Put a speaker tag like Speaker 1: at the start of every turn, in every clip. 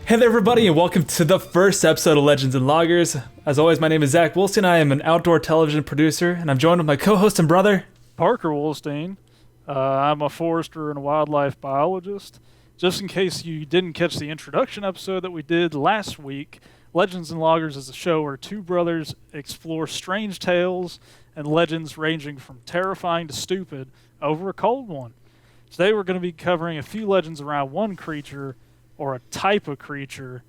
Speaker 1: Hey there, everybody, and welcome to the first episode of Legends and Loggers. As always, my name is Zac Wohlstein. I am an outdoor television producer, and I'm joined with my co-host and brother,
Speaker 2: Parker Wohlstein. I'm a forester and a wildlife biologist. Just in case you didn't catch the introduction episode that we did last week, Legends and Loggers is a show where two brothers explore strange tales and legends ranging from terrifying to stupid over a cold one. Today we're going to be covering a few legends around one creature or a type of creature,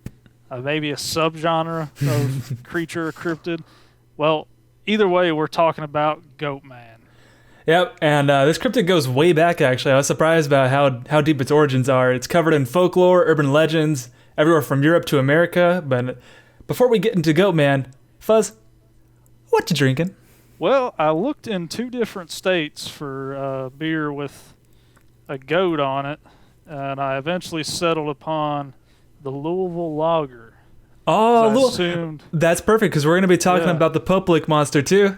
Speaker 2: maybe a subgenre of creature or cryptid. Well, either way, we're talking about Goatman.
Speaker 1: Yep, and this cryptid goes way back, actually. I was surprised about how deep its origins are. It's covered in folklore, urban legends, everywhere from Europe to America. But before we get into Goatman, Fuzz, what you drinking?
Speaker 2: Well, I looked in two different states for beer with a goat on it, and I eventually settled upon the Louisville Lager.
Speaker 1: Oh,
Speaker 2: assumed,
Speaker 1: that's perfect, because we're going to be talking about the Public monster, too.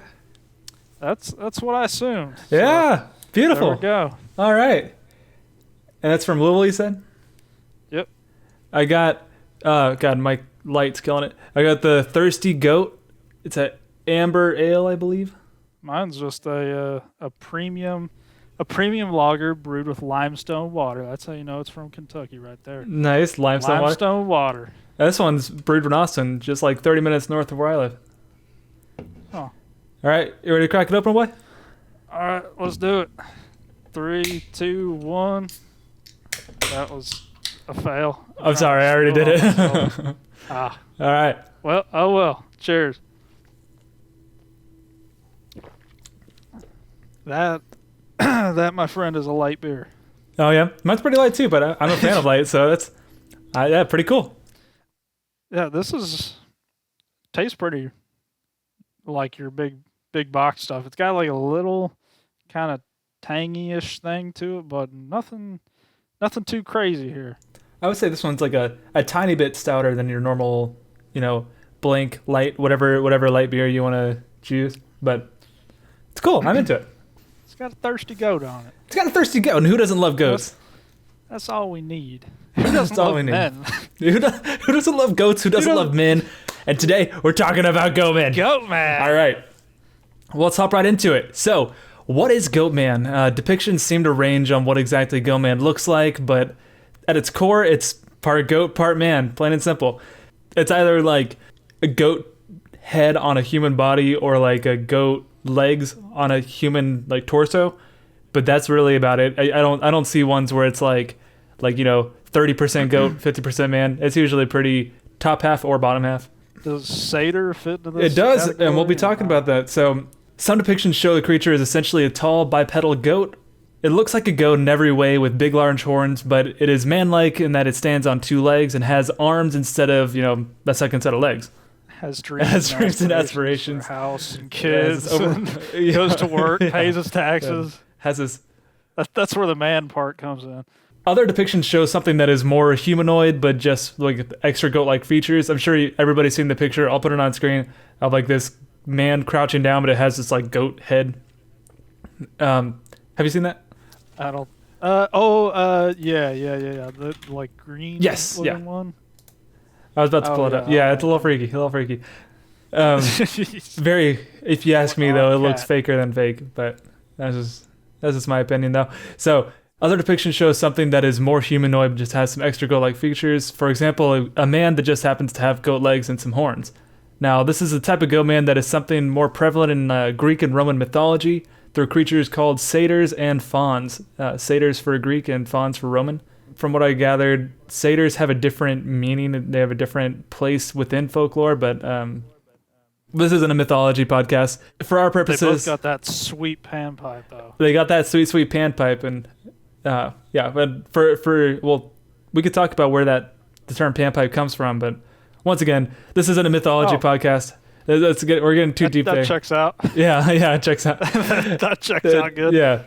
Speaker 2: That's what I assumed.
Speaker 1: Yeah, so, beautiful.
Speaker 2: There we go.
Speaker 1: All right. And that's from Louisville, you said?
Speaker 2: Yep.
Speaker 1: I got, God, my light's killing it. I got the Thirsty Goat. It's an amber ale, I believe.
Speaker 2: Mine's just a premium lager brewed with limestone water. That's how you know it's from Kentucky right there.
Speaker 1: Nice, limestone water. This one's brewed in Austin, just like 30 minutes north of where I live.
Speaker 2: Oh.
Speaker 1: All right, you ready to crack it open, boy?
Speaker 2: All right, let's do it. 3, 2, 1. That was a fail.
Speaker 1: I'm sorry, I already did it.
Speaker 2: All
Speaker 1: right.
Speaker 2: Well, oh well. Cheers. That, my friend, is a light beer.
Speaker 1: Oh, yeah? Mine's pretty light, too, but I'm a fan of light, so that's pretty cool.
Speaker 2: Yeah, tastes pretty like your big box stuff. It's got like a little kind of tangy-ish thing to it, but nothing too crazy here.
Speaker 1: I would say this one's like a tiny bit stouter than your normal, blank, light, whatever light beer you want to choose, but it's cool. I'm into it.
Speaker 2: It's got a thirsty goat on it.
Speaker 1: It's got a thirsty goat, and who doesn't love goats?
Speaker 2: That's all we need. Who doesn't love men?
Speaker 1: Who doesn't love goats? Who doesn't love men? And today, we're talking about Goatman.
Speaker 2: Goatman!
Speaker 1: All right. Well, let's hop right into it. So, what is Goatman? Depictions seem to range on what exactly Goatman looks like, but at its core, it's part goat, part man, plain and simple. It's either like a goat head on a human body or like a goat legs on a human like torso, but that's really about it. I don't see ones where it's like 30% goat, 50% man. It's usually pretty top half or bottom half.
Speaker 2: Does satyr fit into this?
Speaker 1: It does,
Speaker 2: category?
Speaker 1: and we'll be talking about that. So some depictions show the creature is essentially a tall bipedal goat. It looks like a goat in every way with big large horns, but it is man-like in that it stands on two legs and has arms instead of a second set of legs.
Speaker 2: Has dreams and aspirations. For house and kids. Goes to work, pays his taxes.
Speaker 1: Has his.
Speaker 2: That's where the man part comes in.
Speaker 1: Other depictions show something that is more humanoid, but just like extra goat-like features. I'm sure everybody's seen the picture. I'll put it on screen of like this man crouching down, but it has this like goat head. Have you seen that?
Speaker 2: I don't. Yeah. The like green.
Speaker 1: Yes, yeah.
Speaker 2: One.
Speaker 1: I was about to pull it up. Yeah, it's a little freaky. Very. If you ask me, though, it looks faker than fake. But that's just my opinion, though. So other depictions show something that is more humanoid, but just has some extra goat-like features. For example, a man that just happens to have goat legs and some horns. Now, this is a type of goat man that is something more prevalent in Greek and Roman mythology. There are creatures called satyrs and fauns. Satyrs for Greek and fauns for Roman. From what I gathered, satyrs have a different meaning. They have a different place within folklore, but this isn't a mythology podcast. For our purposes...
Speaker 2: They both got that sweet panpipe, though.
Speaker 1: They got that sweet panpipe, and but well, we could talk about where the term panpipe comes from, but once again, this isn't a mythology podcast. We're getting too deep there.
Speaker 2: That checks out.
Speaker 1: Yeah, it checks out.
Speaker 2: That checks out good.
Speaker 1: Yeah.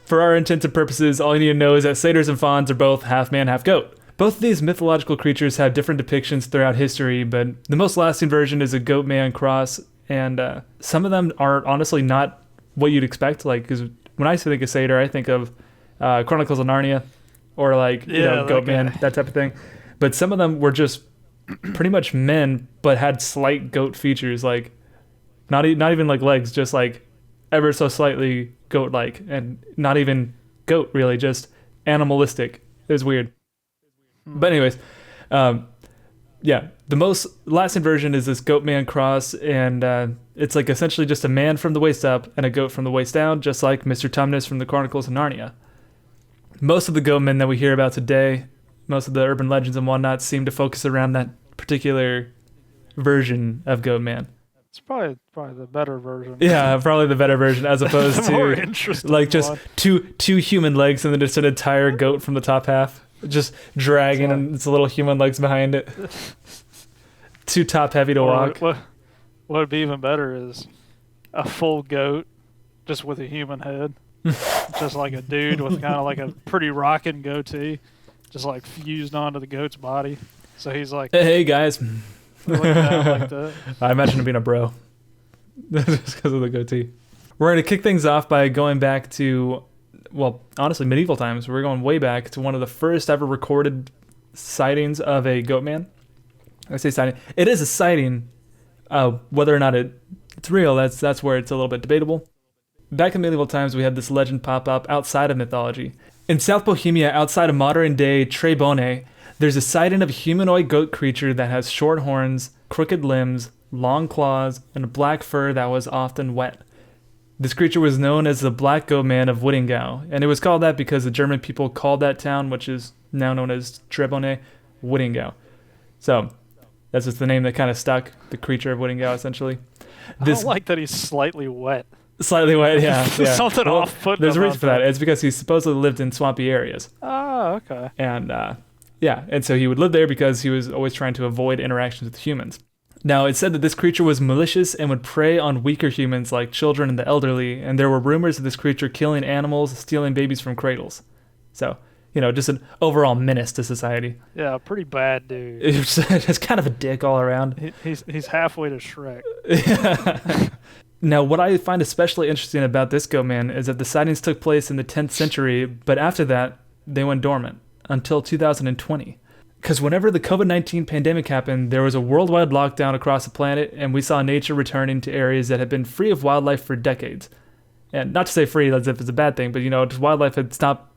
Speaker 1: For our intents and purposes, all you need to know is that satyrs and fauns are both half man, half goat. Both of these mythological creatures have different depictions throughout history, but the most lasting version is a goat-man cross, and some of them are honestly not what you'd expect. Like, because when I think of satyr, I think of Chronicles of Narnia, or Goatman, that type of thing. but some of them were just pretty much men, but had slight goat features, like not even like legs, just like ever so slightly goat-like, and not even goat really, just animalistic. It was weird. But anyways, yeah, the most lasting version is this Goatman cross, and it's like essentially just a man from the waist up and a goat from the waist down, just like Mr. Tumnus from the Chronicles of Narnia. Most of the Goatmen that we hear about today, most of the urban legends and whatnot, seem to focus around that particular version of Goatman.
Speaker 2: It's probably the better version.
Speaker 1: Yeah, probably the better version, as opposed to
Speaker 2: more interesting
Speaker 1: like just
Speaker 2: one.
Speaker 1: two human legs and then just an entire goat from the top half, just dragging and its little human legs behind it. Too top heavy to walk.
Speaker 2: What would be even better is a full goat, just with a human head, just like a dude with kind of like a pretty rocking goatee, just like fused onto the goat's body. So he's like,
Speaker 1: Hey guys.
Speaker 2: looking down like that.
Speaker 1: I imagine him being a bro. Just because of the goatee. We're going to kick things off by going back to, well, honestly, medieval times. We're going way back to one of the first ever recorded sightings of a Goatman. I say sighting. It is a sighting. Whether or not it's real, that's where it's a little bit debatable. Back in medieval times, we had this legend pop up outside of mythology. In South Bohemia, outside of modern-day Trebone, there's a sighting of a humanoid goat creature that has short horns, crooked limbs, long claws, and a black fur that was often wet. This creature was known as the Black Goatman of Whittingau, and it was called that because the German people called that town, which is now known as Trebone, Whittingau. So that's just the name that kind of stuck, the creature of Whittingau, essentially.
Speaker 2: I don't like that he's slightly wet.
Speaker 1: Slightly wet, yeah.
Speaker 2: Something off-putting.
Speaker 1: There's a reason for that. It's because he supposedly lived in swampy areas.
Speaker 2: Oh, okay.
Speaker 1: And yeah, and so he would live there because he was always trying to avoid interactions with humans. Now, it's said that this creature was malicious and would prey on weaker humans like children and the elderly, and there were rumors of this creature killing animals, stealing babies from cradles. So, just an overall menace to society.
Speaker 2: Yeah, pretty bad dude.
Speaker 1: It's kind of a dick all around.
Speaker 2: He's halfway to Shrek.
Speaker 1: Now, what I find especially interesting about this Goatman is that the sightings took place in the 10th century, but after that, they went dormant until 2020. Because whenever the COVID-19 pandemic happened, there was a worldwide lockdown across the planet, and we saw nature returning to areas that had been free of wildlife for decades. And not to say free as if it's a bad thing, but just wildlife had stopped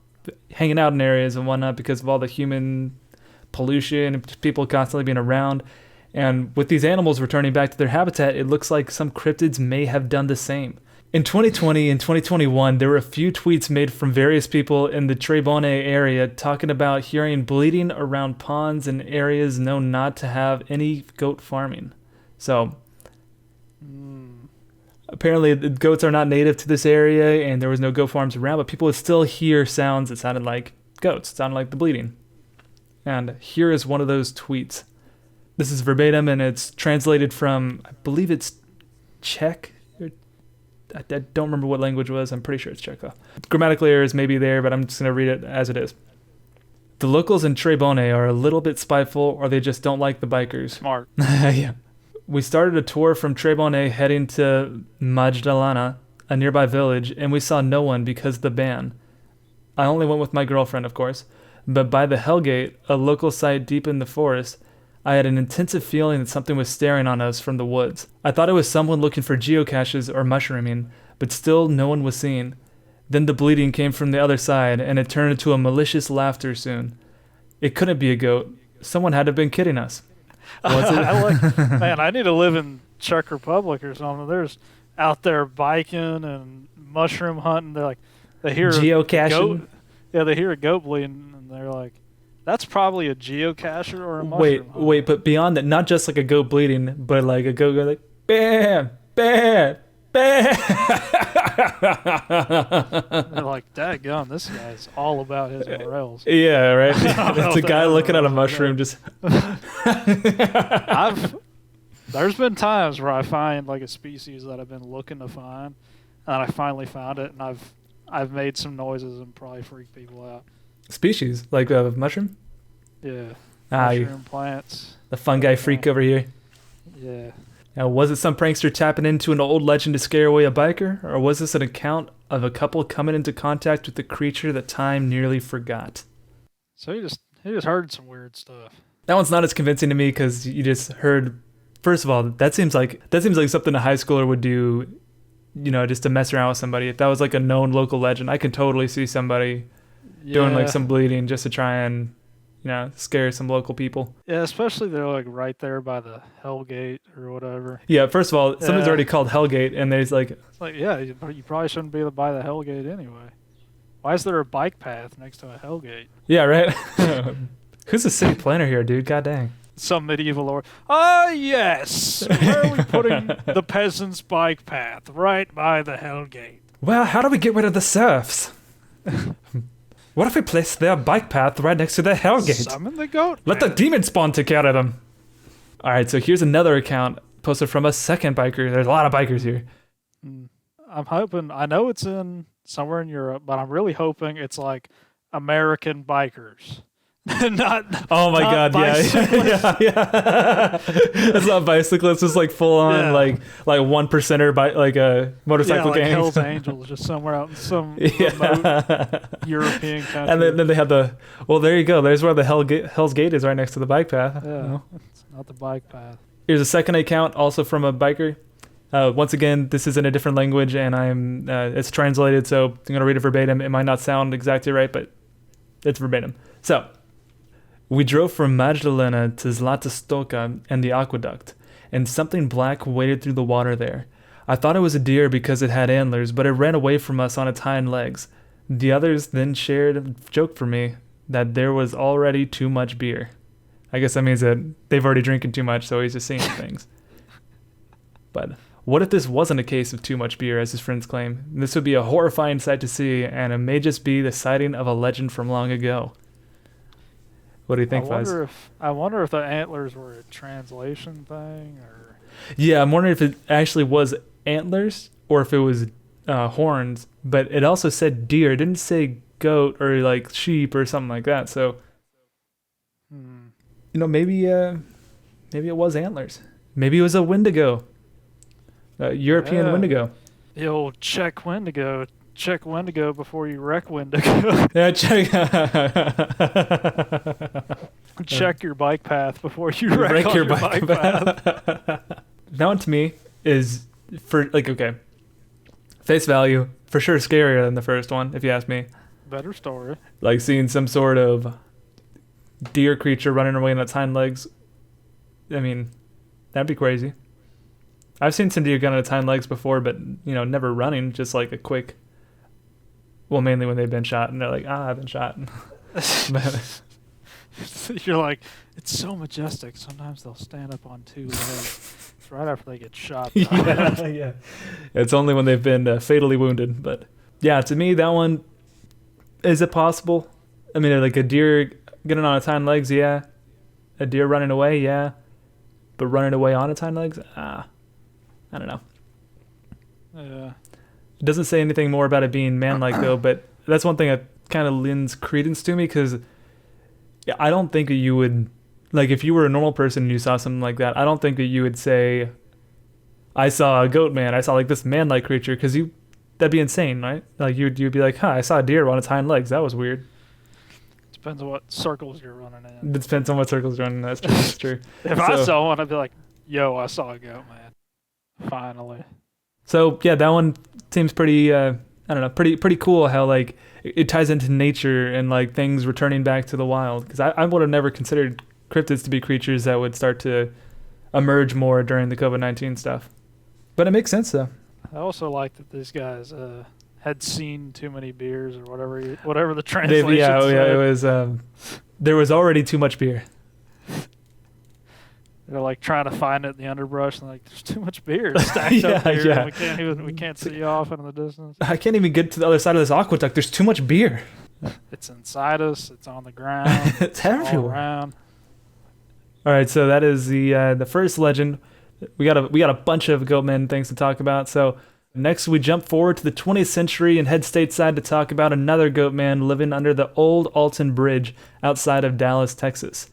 Speaker 1: hanging out in areas and whatnot because of all the human pollution and people constantly being around. And with these animals returning back to their habitat, it looks like some cryptids may have done the same. In 2020 and 2021, there were a few tweets made from various people in the Trebone area talking about hearing bleeding around ponds and areas known not to have any goat farming. So, apparently the goats are not native to this area and there was no goat farms around, but people would still hear sounds that sounded like goats, sounded like the bleeding. And here is one of those tweets. This is verbatim and it's translated from, I believe it's Czech. I don't remember what language it was. I'm pretty sure it's Czech though. Grammatical errors may be there, but I'm just going to read it as it is. The locals in Trebone are a little bit spiteful or they just don't like the bikers.
Speaker 2: Smart.
Speaker 1: Yeah. We started a tour from Trebone heading to Magdalena, a nearby village, and we saw no one because of the ban. I only went with my girlfriend, of course, but by the Hellgate, a local site deep in the forest, I had an intensive feeling that something was staring on us from the woods. I thought it was someone looking for geocaches or mushrooming, but still no one was seen. Then the bleeding came from the other side, and it turned into a malicious laughter soon. It couldn't be a goat. Someone had to have been kidding us.
Speaker 2: Man, I need to live in Czech Republic or something. There's out there biking and mushroom hunting. They're like, they hear
Speaker 1: geocaching.
Speaker 2: Goat, yeah, they hear a goat bleeding, and they're like, that's probably a geocacher or a mushroom.
Speaker 1: Wait, but beyond that, not just like a goat bleeding, but like a goat going like, bam, bam, bam.
Speaker 2: They're like, daggone, this guy's all about his morels.
Speaker 1: Yeah, right? It's a guy looking at a mushroom just...
Speaker 2: There's been times where I find like a species that I've been looking to find, and I finally found it, and I've made some noises and probably freaked people out.
Speaker 1: Species? Like a mushroom?
Speaker 2: Yeah. Mushroom plants.
Speaker 1: The fungi freak over here.
Speaker 2: Yeah.
Speaker 1: Now, was it some prankster tapping into an old legend to scare away a biker? Or was this an account of a couple coming into contact with the creature that time nearly forgot?
Speaker 2: So he just heard some weird stuff.
Speaker 1: That one's not as convincing to me because you just heard. First of all, that seems like something a high schooler would do, just to mess around with somebody. If that was like a known local legend, I can totally see somebody doing like some bleeding just to try and, scare some local people.
Speaker 2: Yeah, especially they're like right there by the Hellgate or whatever.
Speaker 1: Yeah, first of all, something's already called Hellgate, and there's like...
Speaker 2: It's like, yeah, you probably shouldn't be by the Hellgate anyway. Why is there a bike path next to a Hellgate?
Speaker 1: Yeah, right? Who's the city planner here, dude? God dang.
Speaker 2: Some medieval lord. Ah, yes! Where are we putting the peasant's bike path? Right by the Hellgate.
Speaker 1: Well, how do we get rid of the serfs? What if we place their bike path right next to the Hellgate?
Speaker 2: Summon the goat.
Speaker 1: Let the demon spawn take care of them. All right, so here's another account posted from a second biker. There's a lot of bikers here.
Speaker 2: I'm hoping, I know it's in somewhere in Europe, but I'm really hoping it's like American bikers.
Speaker 1: Oh my god, yeah. It's not bicyclists, it's like full on like 1%er like a motorcycle
Speaker 2: like
Speaker 1: gang.
Speaker 2: Hell's Angels just somewhere out in some remote European country.
Speaker 1: And then they have there you go. There's where the Hell's Gate is, right next to the bike path.
Speaker 2: Yeah, it's not the bike path.
Speaker 1: Here's a second account also from a biker. Once again, this is in a different language and it's translated, so I'm going to read it verbatim. It might not sound exactly right, but it's verbatim. So, we drove from Magdalena to Zlatostoka and the aqueduct, and something black waded through the water there. I thought it was a deer because it had antlers, but it ran away from us on its hind legs. The others then shared a joke for me that there was already too much beer. I guess that means that they've already drinking too much, so he's just seeing things. But what if this wasn't a case of too much beer, as his friends claim? This would be a horrifying sight to see, and it may just be the sighting of a legend from long ago. What do you think, Fuzz?
Speaker 2: I wonder if the antlers were a translation thing, or...
Speaker 1: Yeah, I'm wondering if it actually was antlers or if it was horns. But it also said deer. It didn't say goat or like sheep or something like that. So, maybe it was antlers. Maybe it was a Wendigo, European Wendigo.
Speaker 2: The old Czech Wendigo. Check Wendigo before you wreck Wendigo.
Speaker 1: Yeah, check.
Speaker 2: Check your bike path before you wreck your bike path.
Speaker 1: That one to me is face value for sure scarier than the first one, if you ask me.
Speaker 2: Better story.
Speaker 1: Like seeing some sort of deer creature running away on its hind legs. I mean, that'd be crazy. I've seen some deer get on its hind legs before, but never running, just like a quick. Well, mainly when they've been shot, and they're like, I've been shot.
Speaker 2: You're like, it's so majestic. Sometimes they'll stand up on two legs. It's right after they get shot.
Speaker 1: Yeah. It's only when they've been fatally wounded. But yeah, to me, that one, is it possible? I mean, like a deer getting on its hind legs, yeah. A deer running away, yeah. But running away on its hind legs, I don't know.
Speaker 2: Yeah.
Speaker 1: It doesn't say anything more about it being man-like, though, but that's one thing that kind of lends credence to me, because I don't think that you would, like, if you were a normal person and you saw something like that, I don't think that you would say, I saw a goat man, I saw, like, this man-like creature, because that'd be insane, right? Like, you'd be like, I saw a deer on its hind legs, that was weird.
Speaker 2: Depends on what circles you're running in.
Speaker 1: It depends on what circles you're running in, that's true, that's true.
Speaker 2: If I saw one, I'd be like, yo, I saw a goat man. Finally.
Speaker 1: So, yeah, that one seems pretty, pretty cool how, like, it ties into nature and, like, things returning back to the wild. Because I would have never considered cryptids to be creatures that would start to emerge more during the COVID-19 stuff. But it makes sense, though.
Speaker 2: I also like that these guys had seen too many beers or whatever the translation said.
Speaker 1: Yeah, it was, there was already too much beer.
Speaker 2: They're like trying to find it in the underbrush, and like, there's too much beer stacked up here.
Speaker 1: Yeah.
Speaker 2: We can't see you off in the distance.
Speaker 1: I can't even get to the other side of this aqueduct. There's too much beer.
Speaker 2: It's inside us. It's on the ground.
Speaker 1: It's everywhere.
Speaker 2: All around.
Speaker 1: All right, so that is the first legend. We got a bunch of Goatman things to talk about. So next we jump forward to the 20th century and head stateside to talk about another Goatman living under the old Alton Bridge outside of Dallas, Texas.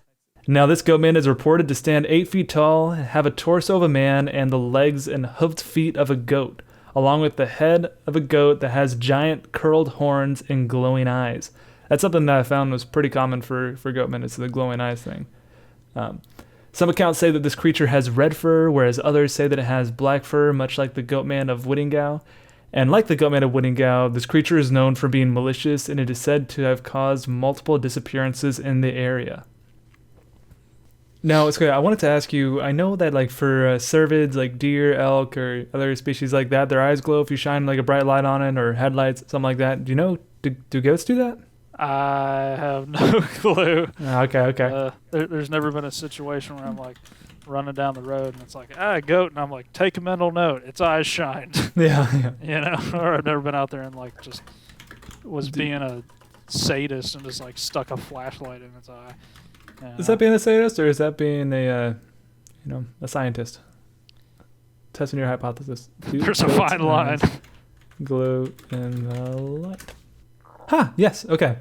Speaker 1: Now, this Goatman is reported to stand 8 feet tall, have a torso of a man, and the legs and hoofed feet of a goat, along with the head of a goat that has giant curled horns and glowing eyes. That's something that I found was pretty common for Goatman, is the glowing eyes thing. Some accounts say that this creature has red fur, whereas others say that it has black fur, much like the Goatman of Whittingau. And like the Goatman of Whittingau, this creature is known for being malicious, and it is said to have caused multiple disappearances in the area. Now, it's good. I wanted to ask you, I know that like for cervids, like deer, elk, or other species like that, their eyes glow if you shine like a bright light on it, or headlights, something like that. Do you know, do goats do that?
Speaker 2: I have no clue.
Speaker 1: Okay.
Speaker 2: There's never been a situation where I'm like running down the road and it's like, goat, and I'm like, take a mental note, its eyes shined.
Speaker 1: Yeah.
Speaker 2: You know, or I've never been out there and like just was being a sadist and just like stuck a flashlight in its eye.
Speaker 1: Is that being a sadist, or is that being a scientist? Testing your hypothesis.
Speaker 2: There's a fine line.
Speaker 1: Glow in the light. Yes, okay.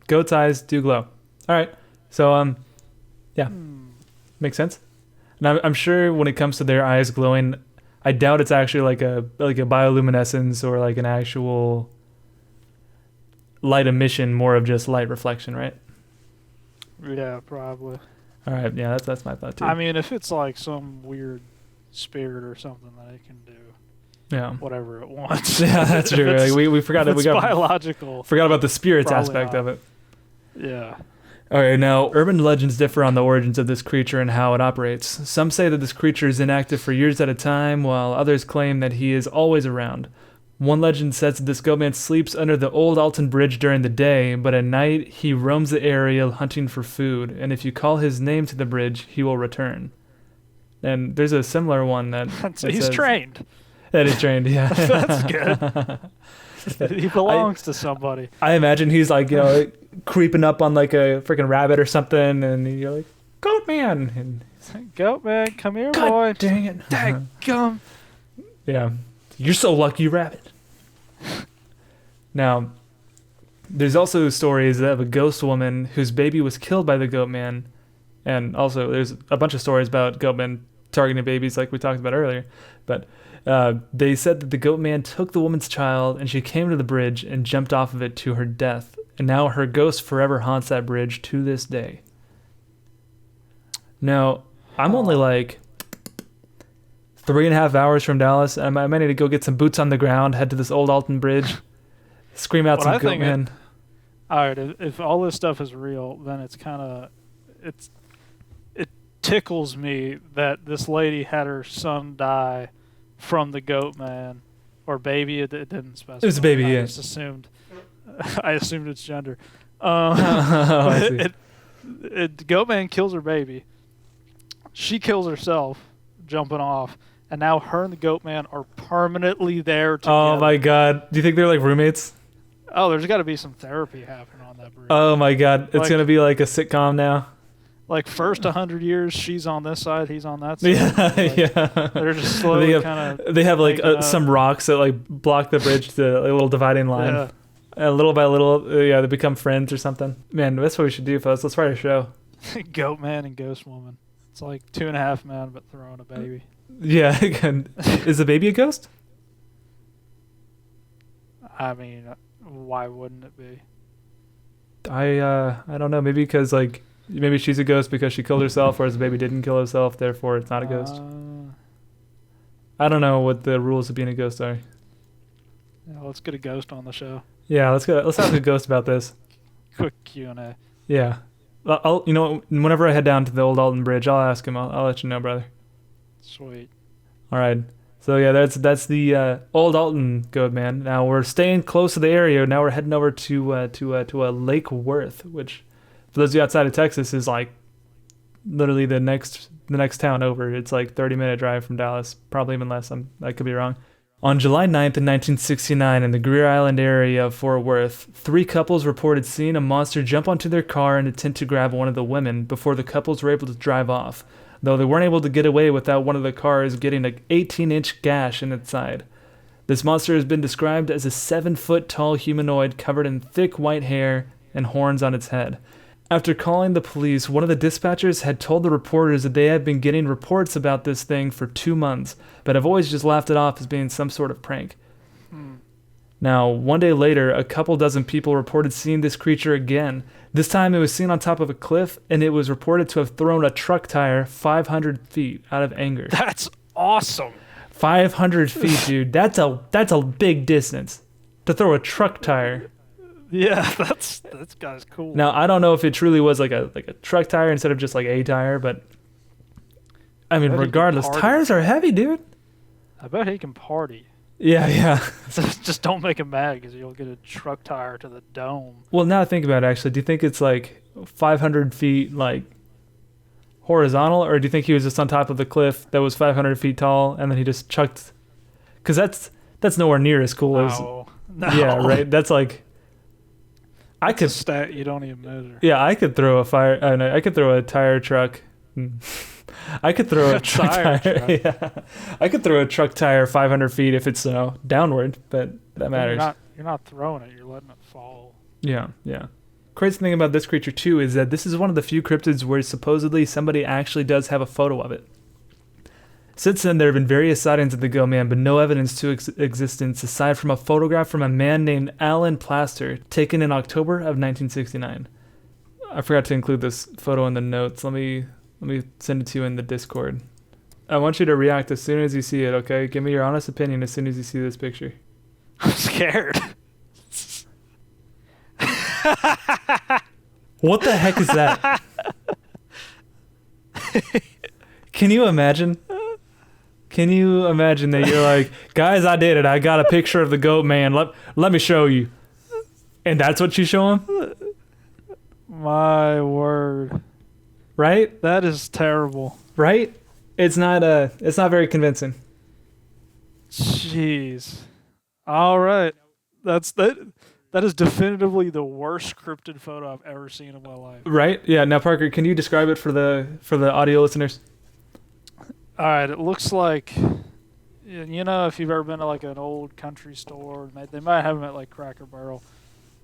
Speaker 1: Goat's eyes do glow. All right. So, yeah. Makes sense. And I'm sure when it comes to their eyes glowing, I doubt it's actually like a bioluminescence or like an actual light emission, more of just light reflection, right?
Speaker 2: Yeah, probably.
Speaker 1: All right, yeah, that's my thought too.
Speaker 2: I mean, if it's like some weird spirit or something that it can do whatever it wants.
Speaker 1: Yeah, that's true. Like, we forgot that we got
Speaker 2: biological.
Speaker 1: Forgot about the spirits aspect of it.
Speaker 2: Yeah.
Speaker 1: All right, now urban legends differ on the origins of this creature and how it operates. Some say that this creature is inactive for years at a time, while others claim that he is always around. One legend says that this Goatman sleeps under the old Alton Bridge during the day, but at night he roams the area hunting for food, and if you call his name to the bridge, he will return. And there's a similar one that
Speaker 2: so he's trained.
Speaker 1: That is trained, yeah.
Speaker 2: That's good. He belongs to somebody.
Speaker 1: I imagine he's like, creeping up on like a freaking rabbit or something, and you're like, Goatman! And he's like,
Speaker 2: Goatman, come here,
Speaker 1: God
Speaker 2: boy.
Speaker 1: Dang it.
Speaker 2: Daggum.
Speaker 1: Yeah. You're so lucky, rabbit. Now, there's also stories of a ghost woman whose baby was killed by the Goatman, and also there's a bunch of stories about Goatman targeting babies like we talked about earlier, but they said that the Goatman took the woman's child and she came to the bridge and jumped off of it to her death, and now her ghost forever haunts that bridge to this day. Now, I'm only like 3.5 hours from Dallas. I might need to go get some boots on the ground, head to this old Alton Bridge, scream out some Goatman.
Speaker 2: All right, if all this stuff is real, then it tickles me that this lady had her son die from the Goatman, or baby. It didn't specify.
Speaker 1: It was a baby.
Speaker 2: I
Speaker 1: yeah.
Speaker 2: just assumed. I assumed it's gender. Goatman kills her baby. She kills herself, jumping off. And now her and the Goatman are permanently there together.
Speaker 1: Oh my God. Do you think they're like roommates?
Speaker 2: Oh, there's got to be some therapy happening on that bridge.
Speaker 1: Oh my God. It's going to be like a sitcom now.
Speaker 2: Like first 100 years, she's on this side, he's on that side.
Speaker 1: Yeah.
Speaker 2: They're just slowly kind of...
Speaker 1: They have like some rocks that like block the bridge to a little dividing line.
Speaker 2: Yeah.
Speaker 1: And little by little, they become friends or something. Man, that's what we should do, folks. Let's write a show.
Speaker 2: Goatman and Ghost Woman. It's like 2.5 men, but throwing a baby.
Speaker 1: Yeah. Is the baby a ghost?
Speaker 2: I mean, why wouldn't it be?
Speaker 1: I don't know. Maybe because like maybe she's a ghost because she killed herself, whereas the baby didn't kill herself, therefore it's not a ghost. I don't know what the rules of being a ghost are.
Speaker 2: Yeah, let's get a ghost on the show.
Speaker 1: Yeah, let's ask a ghost about this.
Speaker 2: Quick Q&A.
Speaker 1: Yeah, I'll whenever I head down to the old Alton Bridge, I'll ask him. I'll let you know, brother.
Speaker 2: Sweet.
Speaker 1: All right. So yeah, that's the old Alton Goatman. Now we're staying close to the area. Now we're heading over to Lake Worth, which for those of you outside of Texas is like literally the next town over. It's like 30-minute drive from Dallas, probably even less. I could be wrong. On July 9th in 1969, in the Greer Island area of Fort Worth, 3 couples reported seeing a monster jump onto their car and attempt to grab one of the women before the couples were able to drive off, though they weren't able to get away without one of the cars getting an 18-inch gash in its side. This monster has been described as a 7-foot-tall humanoid covered in thick white hair and horns on its head. After calling the police, one of the dispatchers had told the reporters that they had been getting reports about this thing for 2 months, but have always just laughed it off as being some sort of prank. Now, one day later, a couple dozen people reported seeing this creature again. This time it was seen on top of a cliff, and it was reported to have thrown a truck tire 500 feet out of anger.
Speaker 2: That's awesome.
Speaker 1: 500 feet, dude. That's a big distance to throw a truck tire.
Speaker 2: Yeah, that's guy's cool.
Speaker 1: Now, I don't know if it truly was like a truck tire instead of just like a tire, but I mean, regardless, tires are heavy, dude.
Speaker 2: I bet he can party.
Speaker 1: Yeah.
Speaker 2: Just don't make him mad because you'll get a truck tire to the dome.
Speaker 1: Well, now think about it, actually. Do you think it's like 500 feet, like, horizontal, or do you think he was just on top of the cliff that was 500 feet tall, and then he just chucked? Because that's nowhere near as cool as...
Speaker 2: No.
Speaker 1: Yeah, right? That's like... I could...
Speaker 2: a stat you don't even measure.
Speaker 1: Yeah, I could throw I could throw a tire truck... I could throw a truck tire. Yeah. I could throw a truck tire 500 feet if it's downward, but that matters.
Speaker 2: You're not throwing it, you're letting it fall.
Speaker 1: Yeah. Crazy thing about this creature too is that this is one of the few cryptids where supposedly somebody actually does have a photo of it. Since then, there have been various sightings of the Goatman, but no evidence to existence aside from a photograph from a man named Alan Plaster taken in October of 1969. I forgot to include this photo in the notes. Let me send it to you in the Discord. I want you to react as soon as you see it, okay? Give me your honest opinion as soon as you see this picture.
Speaker 2: I'm scared.
Speaker 1: What the heck is that? Can you imagine? Can you imagine that you're like, guys, I did it. I got a picture of the Goatman. Let me show you. And that's what you show him?
Speaker 2: My word.
Speaker 1: Right?
Speaker 2: That is terrible.
Speaker 1: Right? It's not very convincing.
Speaker 2: Jeez. All right. That is definitively the worst scripted photo I've ever seen in my life.
Speaker 1: Right? Yeah. Now, Parker, can you describe it for the audio listeners?
Speaker 2: All right. It looks like, you know, if you've ever been to like an old country store, they might have them at like Cracker Barrel.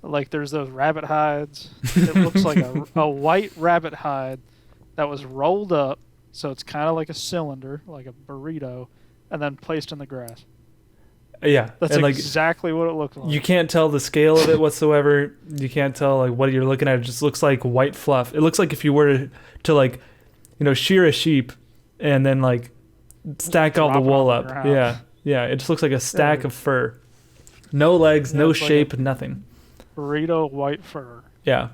Speaker 2: Like there's those rabbit hides. It looks like a white rabbit hide that was rolled up, so it's kind of like a cylinder, like a burrito, and then placed in the grass.
Speaker 1: Yeah,
Speaker 2: that's exactly what it looked like.
Speaker 1: You can't tell the scale of it whatsoever. You can't tell like what you're looking at. It just looks like white fluff. It looks like if you were to like, shear a sheep and then like stack all the wool up. Yeah. It just looks like a stack of fur. No legs, no shape, like nothing.
Speaker 2: Burrito white fur.
Speaker 1: Yeah.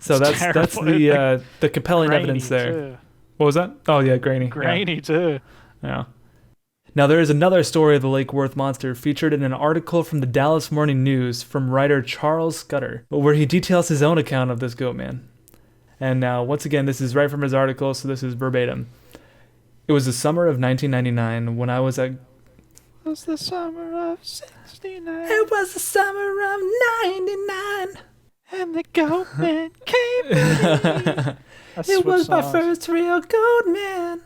Speaker 1: So that's the compelling evidence there.
Speaker 2: Too.
Speaker 1: What was that? Oh yeah, grainy.
Speaker 2: Grainy too.
Speaker 1: Yeah. Now there is another story of the Lake Worth monster featured in an article from the Dallas Morning News from writer Charles Scudder, where he details his own account of this Goatman. And now once again, this is right from his article, so this is verbatim. It was the summer of 1999 when I was at...
Speaker 2: It was the summer of 69.
Speaker 1: It was the summer of 99.
Speaker 2: And the Goatman came.
Speaker 1: It was my first real Goatman.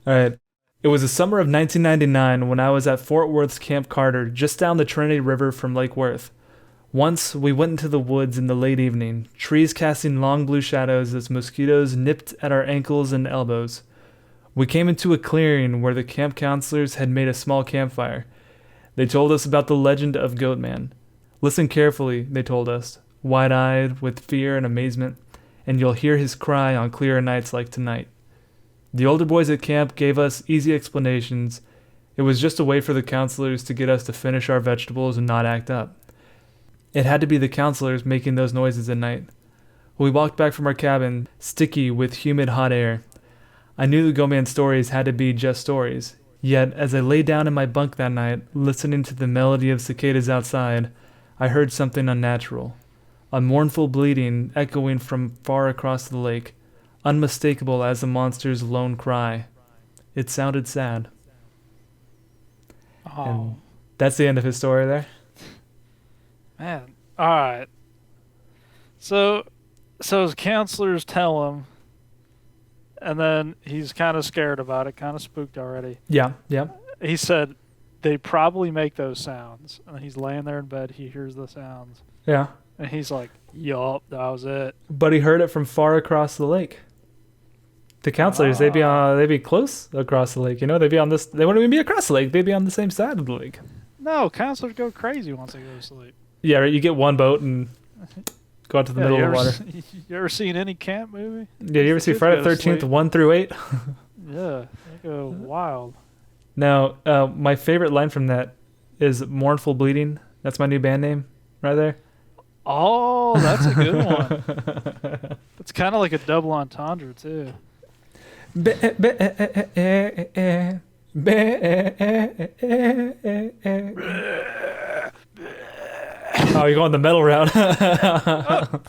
Speaker 1: All right. It was the summer of 1999 when I was at Fort Worth's Camp Carter, just down the Trinity River from Lake Worth. Once, we went into the woods in the late evening, trees casting long blue shadows as mosquitoes nipped at our ankles and elbows. We came into a clearing where the camp counselors had made a small campfire. They told us about the legend of Goatman. Listen carefully, they told us, wide-eyed with fear and amazement, and you'll hear his cry on clear nights like tonight. The older boys at camp gave us easy explanations. It was just a way for the counselors to get us to finish our vegetables and not act up. It had to be the counselors making those noises at night. We walked back from our cabin, sticky with humid hot air. I knew the Goatman stories had to be just stories. Yet, as I lay down in my bunk that night, listening to the melody of cicadas outside, I heard something unnatural. A mournful bleating echoing from far across the lake, unmistakable as the monster's lone cry. It sounded sad.
Speaker 2: Oh.
Speaker 1: And that's the end of his story there.
Speaker 2: Man. All right. So his counselors tell him, and then he's kind of scared about it, kind of spooked already.
Speaker 1: Yeah.
Speaker 2: He said they probably make those sounds. And he's laying there in bed, he hears the sounds.
Speaker 1: Yeah.
Speaker 2: And he's like, yup, that was it.
Speaker 1: But he heard it from far across the lake. The counselors, they'd be close across the lake, They wouldn't even be across the lake, they'd be on the same side of the lake.
Speaker 2: No, counselors go crazy once they go to sleep.
Speaker 1: Yeah, right. You get one boat and go out to the middle of the water.
Speaker 2: You ever seen any camp movie?
Speaker 1: Yeah, you ever see Friday the 13th 1 through 8?
Speaker 2: Yeah, they go wild.
Speaker 1: Now, my favorite line from that is "Mournful Bleeding." That's my new band name, right there.
Speaker 2: Oh, that's a good one. It's kind of like a double entendre too.
Speaker 1: Oh, you're going the metal route.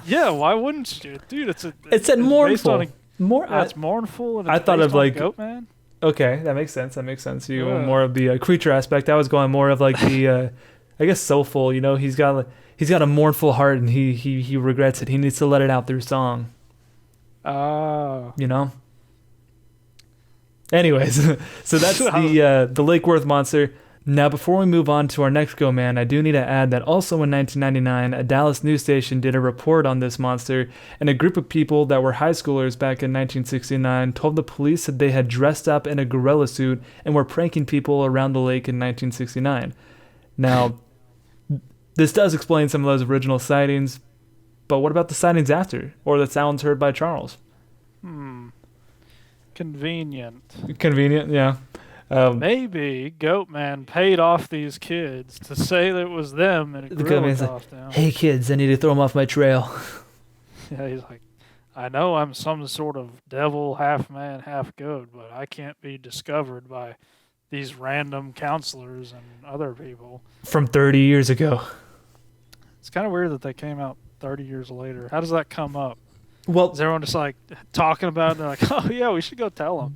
Speaker 2: Yeah, why wouldn't you, dude?
Speaker 1: It said mournful.
Speaker 2: It's mournful, and it's
Speaker 1: I thought of like
Speaker 2: Goatman.
Speaker 1: Okay, that makes sense. You want more of the creature aspect. I was going more of like the, I guess soulful. You know, he's got a mournful heart, and he regrets it. He needs to let it out through song.
Speaker 2: Oh.
Speaker 1: You know. Anyways, so that's the Lake Worth monster. Now, before we move on to our next Goatman, I do need to add that also in 1999, a Dallas news station did a report on this monster, and a group of people that were high schoolers back in 1969 told the police that they had dressed up in a gorilla suit and were pranking people around the lake in 1969. Now, this does explain some of those original sightings, but what about the sightings after, or the sounds heard by Charles?
Speaker 2: Convenient,
Speaker 1: yeah.
Speaker 2: Maybe Goatman paid off these kids to say that it was them in a gorilla costume.
Speaker 1: Like, hey kids, I need to throw them off my trail.
Speaker 2: Yeah, he's like, I know I'm some sort of devil, half man, half goat, but I can't be discovered by these random counselors and other people.
Speaker 1: From 30 years ago.
Speaker 2: It's kind of weird that they came out 30 years later. How does that come up?
Speaker 1: Well,
Speaker 2: is everyone just like talking about it? They're like, oh yeah, we should go tell them.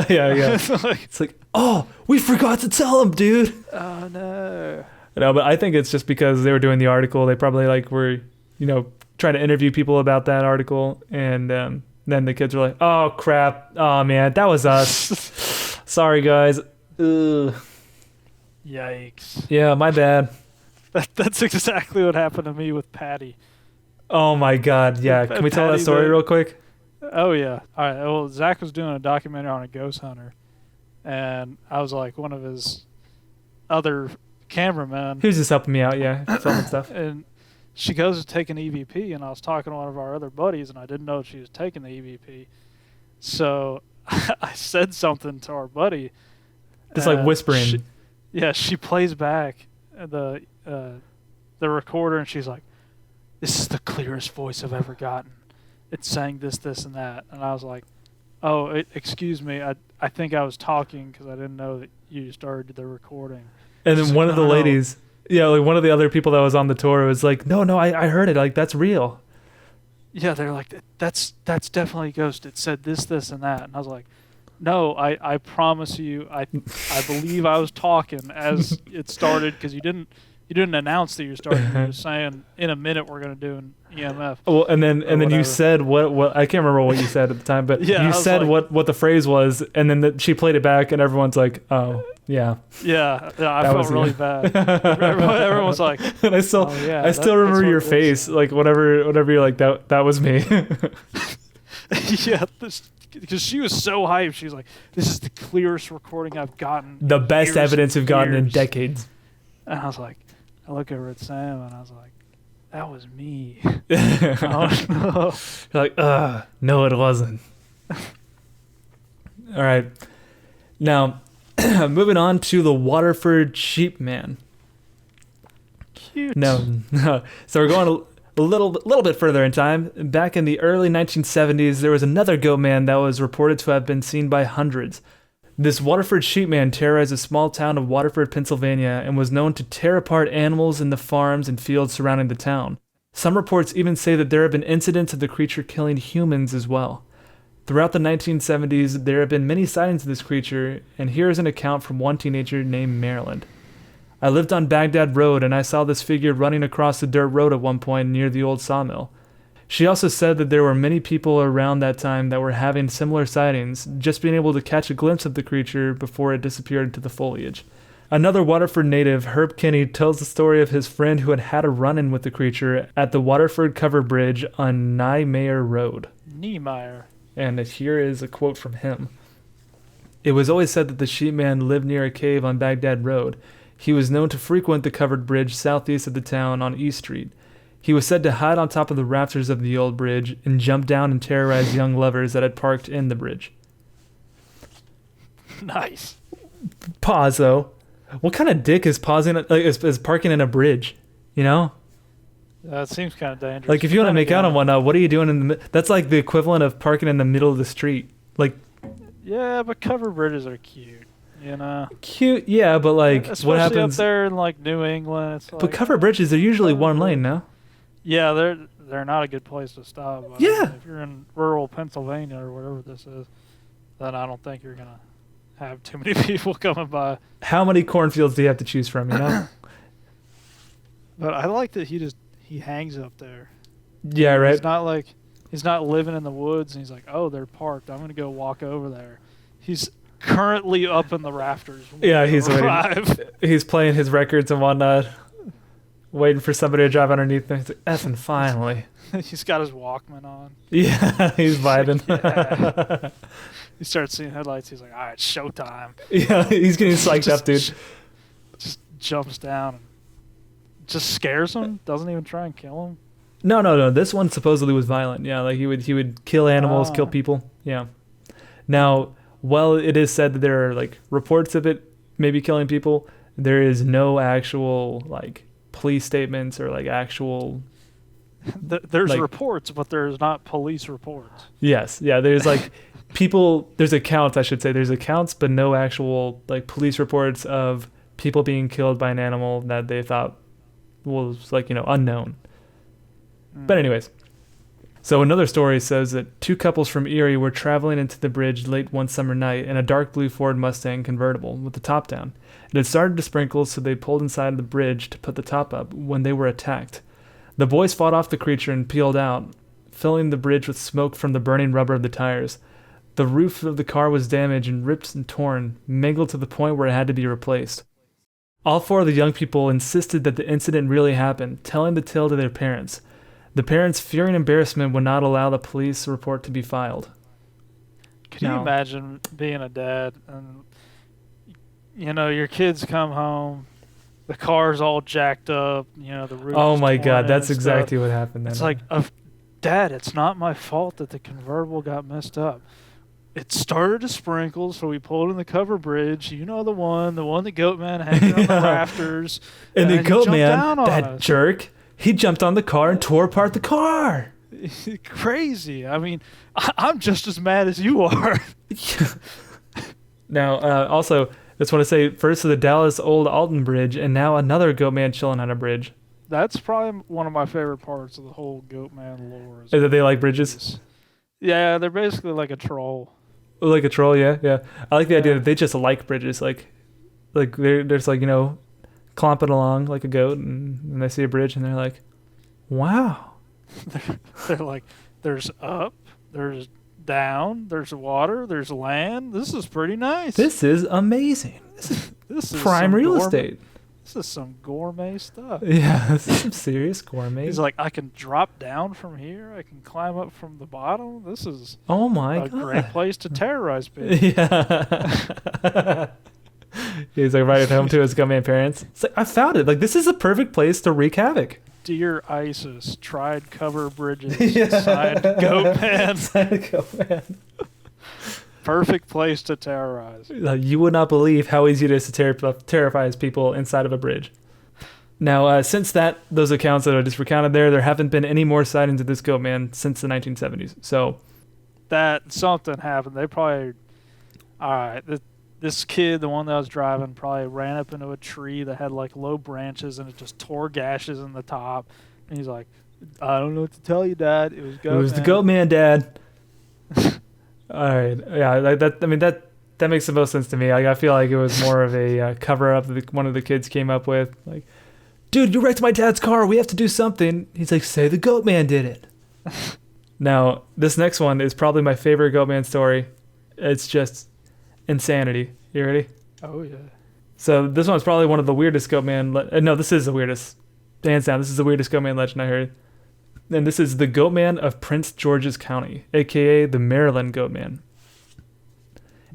Speaker 1: yeah. It's like, oh, we forgot to tell them, dude.
Speaker 2: Oh no.
Speaker 1: No, but I think it's just because they were doing the article. They probably were, trying to interview people about that article, and then the kids were like, oh crap, oh man, that was us. Sorry guys. Ugh.
Speaker 2: Yikes.
Speaker 1: Yeah, my bad.
Speaker 2: That's exactly what happened to me with Patty.
Speaker 1: Oh my God, yeah. Can we tell that story real quick?
Speaker 2: Oh yeah. All right. Well, Zach was doing a documentary on a ghost hunter, and I was like one of his other cameramen.
Speaker 1: He was just helping me out, yeah, filming stuff.
Speaker 2: And she goes to take an EVP, and I was talking to one of our other buddies, and I didn't know she was taking the EVP. So I said something to our buddy.
Speaker 1: Just like whispering.
Speaker 2: She plays back the recorder, and she's like, this is the clearest voice I've ever gotten. It's saying this, this, and that. And I was like, oh, excuse me. I think I was talking because I didn't know that you started the recording.
Speaker 1: And then one of the ladies, one of the other people that was on the tour was like, no, I heard it. Like, that's real.
Speaker 2: Yeah, they're like, that's definitely a ghost. It said this, this, and that. And I was like, no, I promise you, I believe I was talking as it started because you didn't announce that you're starting. You were saying in a minute we're going to do an EMF. Well,
Speaker 1: and then you said what I can't remember what you said at the time, but you said like, what the phrase was, and then she played it back, and everyone's like, "Oh, yeah."
Speaker 2: Yeah, I felt really bad. Everyone was like,
Speaker 1: and I still remember your face, like whatever you're like that was me.
Speaker 2: Yeah, because she was so hyped. She's like, "This is the clearest recording I've gotten.
Speaker 1: The best evidence we've gotten in decades."
Speaker 2: And I was like, I look over at Sam and I was like, that was me.
Speaker 1: Oh, no. You're like, no, it wasn't. All right. Now, moving on to the Waterford Sheepman.
Speaker 2: Cute.
Speaker 1: No. So we're going a little bit further in time. Back in the early 1970s, there was another Goatman that was reported to have been seen by hundreds. This Waterford Sheepman terrorized a small town of Waterford, Pennsylvania, and was known to tear apart animals in the farms and fields surrounding the town. Some reports even say that there have been incidents of the creature killing humans as well. Throughout the 1970s, there have been many sightings of this creature, and here is an account from one teenager named Maryland. I lived on Baghdad Road, and I saw this figure running across the dirt road at one point near the old sawmill. She also said that there were many people around that time that were having similar sightings, just being able to catch a glimpse of the creature before it disappeared into the foliage. Another Waterford native, Herb Kinney, tells the story of his friend who had a run-in with the creature at the Waterford Cover Bridge on Niemeyer Road.
Speaker 2: Niemeyer.
Speaker 1: And here is a quote from him. It was always said that the sheepman lived near a cave on Baghdad Road. He was known to frequent the covered bridge southeast of the town on East Street. He was said to hide on top of the rafters of the old bridge and jump down and terrorize young lovers that had parked in the bridge.
Speaker 2: Nice.
Speaker 1: Pause, though. What kind of dick is pausing? Is parking in a bridge? You know?
Speaker 2: That seems kind of dangerous.
Speaker 1: Like, if you want to make out on one, what are you doing in the? That's like the equivalent of parking in the middle of the street. Like.
Speaker 2: Yeah, but covered bridges are cute. You know.
Speaker 1: Cute, yeah, but like,
Speaker 2: especially
Speaker 1: what happens
Speaker 2: up there in like New England? It's like,
Speaker 1: but covered bridges are usually one lane, no?
Speaker 2: Yeah, they're not a good place to stop.
Speaker 1: Yeah.
Speaker 2: If you're in rural Pennsylvania or whatever this is, then I don't think you're gonna have too many people coming by.
Speaker 1: How many cornfields do you have to choose from? You know.
Speaker 2: But I like that he hangs up there.
Speaker 1: Yeah, right.
Speaker 2: It's not like he's not living in the woods and he's like, oh, they're parked. I'm gonna go walk over there. He's currently up in the rafters.
Speaker 1: Yeah, he's waiting. He's playing his records and whatnot, waiting for somebody to drive underneath him. He's like, effing finally.
Speaker 2: He's got his Walkman on.
Speaker 1: Yeah, he's vibing.
Speaker 2: Yeah. He starts seeing headlights. He's like, all right, showtime.
Speaker 1: Yeah, he's getting psyched up, dude.
Speaker 2: Just jumps down and just scares him. Doesn't even try and kill him.
Speaker 1: No. This one supposedly was violent. Yeah, like he would kill animals, kill people. Yeah. Now, while it is said that there are like reports of it maybe killing people, there is no actual like police statements or like actual.
Speaker 2: There's
Speaker 1: like,
Speaker 2: reports, but there's not police reports.
Speaker 1: Yes, yeah. There's like people. There's accounts, I should say. There's accounts, but no actual like police reports of people being killed by an animal that they thought was like unknown. But anyways. So another story says that two couples from Erie were traveling into the bridge late one summer night in a dark blue Ford Mustang convertible with the top down. It had started to sprinkle, so they pulled inside the bridge to put the top up when they were attacked. The boys fought off the creature and peeled out, filling the bridge with smoke from the burning rubber of the tires. The roof of the car was damaged and ripped and torn, mangled to the point where it had to be replaced. All four of the young people insisted that the incident really happened, telling the tale to their parents. The parents, fearing embarrassment, would not allow the police report to be filed.
Speaker 2: Can you imagine being a dad and, your kids come home, the car's all jacked up, the roof.
Speaker 1: Oh my God, that's exactly what happened then.
Speaker 2: It's like, Dad, it's not my fault that the convertible got messed up. It started to sprinkle, so we pulled in the cover bridge. You know the one that Goatman hanging on the rafters.
Speaker 1: And the Goatman, that jerk, he jumped on the car and tore apart the car.
Speaker 2: Crazy. I mean, I'm just as mad as you are.
Speaker 1: Now, also, just want to say, first to the Dallas Old Alton Bridge, and now another Goatman chilling on a bridge.
Speaker 2: That's probably one of my favorite parts of the whole Goatman lore.
Speaker 1: Is that they like bridges?
Speaker 2: Yeah, they're basically like a troll.
Speaker 1: Like a troll, yeah. I like the idea that they just like bridges. Like they're just like, clomping along like a goat, and they see a bridge, and they're like, wow.
Speaker 2: They're like, there's up, there's down, there's water, there's land. This is pretty nice.
Speaker 1: This is amazing. This is prime real estate.
Speaker 2: This is some gourmet stuff.
Speaker 1: Yeah, this is some serious gourmet.
Speaker 2: He's like, I can drop down from here. I can climb up from the bottom. This is
Speaker 1: a
Speaker 2: great place to terrorize people.
Speaker 1: Yeah. He's like right at home to his Goatman parents. It's like, I found it. Like, this is a perfect place to wreak havoc.
Speaker 2: Dear ISIS, tried cover bridges.
Speaker 1: Yeah.
Speaker 2: Signed Goatman.
Speaker 1: Signed Goatman.
Speaker 2: Perfect place to terrorize.
Speaker 1: You would not believe how easy it is to terrorize people inside of a bridge. Now, since those accounts that I just recounted there haven't been any more sightings of this Goatman since the 1970s. So
Speaker 2: that something happened. They probably, all right, this kid, the one that was driving, probably ran up into a tree that had like low branches and it just tore gashes in the top. And he's like, I don't know what to tell you, Dad. It was Goatman.
Speaker 1: It was the Goatman, Dad. All right, yeah, that makes the most sense to me. Like, I feel like it was more of a cover-up that one of the kids came up with. Like, dude, you wrecked my dad's car. We have to do something. He's like, say the Goatman did it. Now, this next one is probably my favorite Goatman story. It's just insanity. You ready?
Speaker 2: Oh, yeah.
Speaker 1: So this one's probably one of the weirdest Goatman... no, this is the weirdest. Hands down, this is the weirdest Goatman legend I heard. And this is the Goatman of Prince George's County, a.k.a. the Maryland Goatman.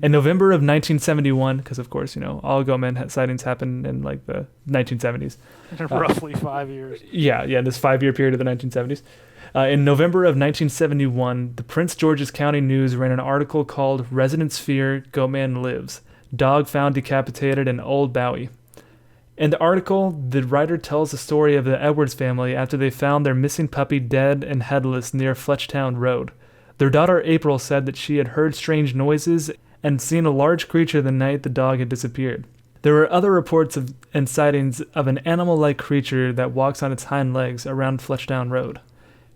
Speaker 1: In November of 1971, because of course, all Goatman sightings happened in like the 1970s.
Speaker 2: Roughly 5 years.
Speaker 1: Yeah, this 5-year period of the 1970s. In November of 1971, the Prince George's County News ran an article called Residents Fear Goatman Lives. Dog Found Decapitated in Old Bowie. In the article, the writer tells the story of the Edwards family after they found their missing puppy dead and headless near Fletchtown Road. Their daughter April said that she had heard strange noises and seen a large creature the night the dog had disappeared. There were other reports and sightings of an animal-like creature that walks on its hind legs around Fletchtown Road.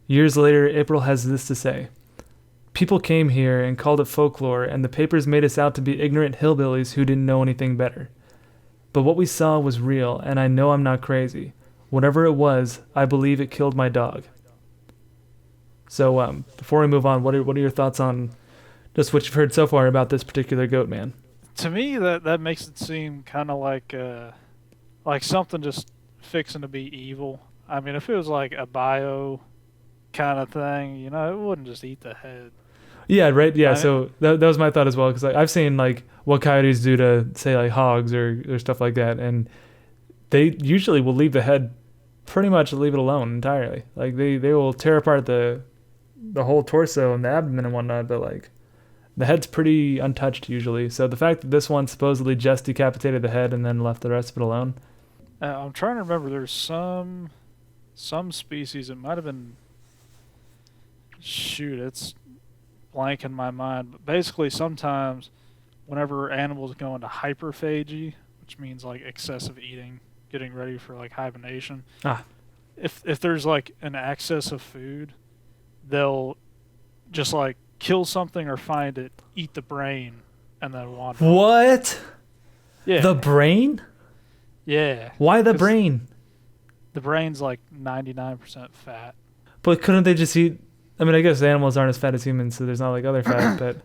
Speaker 1: Years later, April has this to say. People came here and called it folklore, and the papers made us out to be ignorant hillbillies who didn't know anything better. But what we saw was real, and I know I'm not crazy. Whatever it was, I believe it killed my dog. So, before we move on, what are your thoughts on just what you've heard so far about this particular Goatman?
Speaker 2: To me, that makes it seem kind of like something just fixing to be evil. I mean, if it was like a bio kind of thing, it wouldn't just eat the head.
Speaker 1: Yeah, right. Yeah, so that was my thought as well, because I've seen like what coyotes do to say like hogs or stuff like that, and they usually will leave the head, pretty much leave it alone entirely. Like they will tear apart the whole torso and the abdomen and whatnot, but like the head's pretty untouched usually. So the fact that this one supposedly just decapitated the head and then left the rest of it alone.
Speaker 2: I'm trying to remember. There's some species. It might have been. Shoot, it's blank in my mind. But basically, sometimes whenever animals go into hyperphagy, which means like excessive eating, getting ready for like hibernation. If there's like an excess of food, they'll just like kill something or find it, eat the brain, and then wander.
Speaker 1: What?
Speaker 2: Yeah.
Speaker 1: The brain?
Speaker 2: Yeah.
Speaker 1: Why the brain?
Speaker 2: The brain's like 99% fat.
Speaker 1: But couldn't they just eat? I mean, I guess animals aren't as fat as humans, so there's not like other fat, but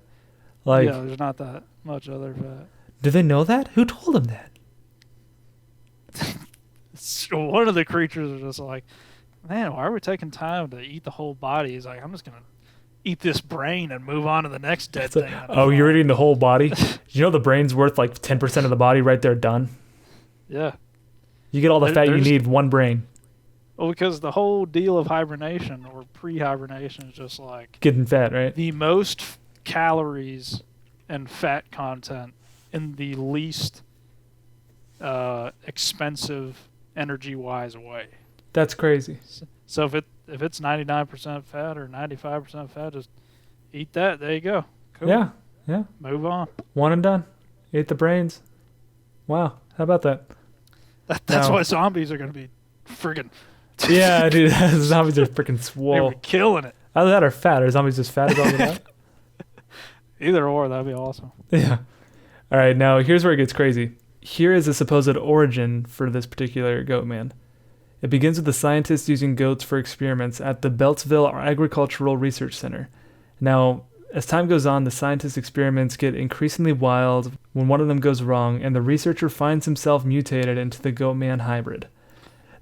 Speaker 1: like.
Speaker 2: Yeah, there's not that much other fat.
Speaker 1: Do they know that? Who told them that?
Speaker 2: One of the creatures was just like, man, why are we taking time to eat the whole body? He's like, I'm just going to eat this brain and move on to the next dead thing.
Speaker 1: Oh, you're eating the whole body? The brain's worth like 10% of the body right there done?
Speaker 2: Yeah.
Speaker 1: You get all the fat you need, one brain.
Speaker 2: Well, because the whole deal of hibernation or pre-hibernation is just like...
Speaker 1: Getting fat, right?
Speaker 2: The most calories and fat content in the least expensive, energy-wise way.
Speaker 1: That's crazy.
Speaker 2: So if it's 99% fat or 95% fat, just eat that. There you go. Cool.
Speaker 1: Yeah.
Speaker 2: Move on.
Speaker 1: One and done. Eat the brains. Wow. How about that?
Speaker 2: That's why zombies are going to be friggin'...
Speaker 1: Yeah, dude. Zombies are freaking swole.
Speaker 2: They're killing it.
Speaker 1: Either that or fat. Are zombies just fat as all of that?
Speaker 2: Either or. That'd be awesome.
Speaker 1: Yeah. All right. Now, here's where it gets crazy. Here is a supposed origin for this particular Goatman. It begins with the scientists using goats for experiments at the Beltsville Agricultural Research Center. Now, as time goes on, the scientists' experiments get increasingly wild when one of them goes wrong, and the researcher finds himself mutated into the Goatman hybrid.